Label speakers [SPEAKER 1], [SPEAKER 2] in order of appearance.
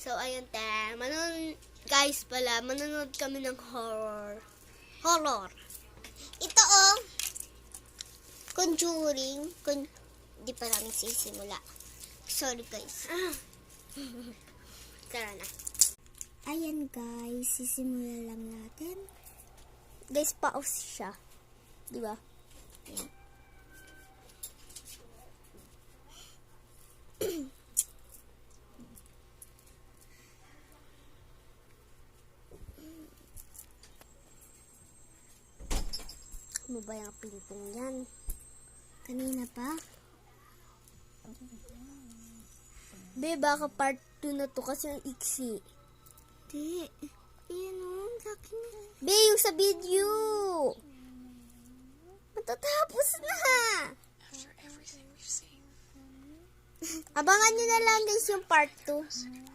[SPEAKER 1] So, ayun te. Guys pala, manonood kami ng horror. Horror. Ito Conjuring. Di pa namin sisimula. Sorry guys. Tara na. Ayan guys, sisimula lang natin. Guys, pause siya. Di ba? Ayan. Ano ba yung pingpong yan? Kanina pa? Be, baka part 2 na to kasi ang iksi. Di. Ayan o, laki na. Be, yung sa video. Matatapos na. Abangan nyo na lang guys yung part 2.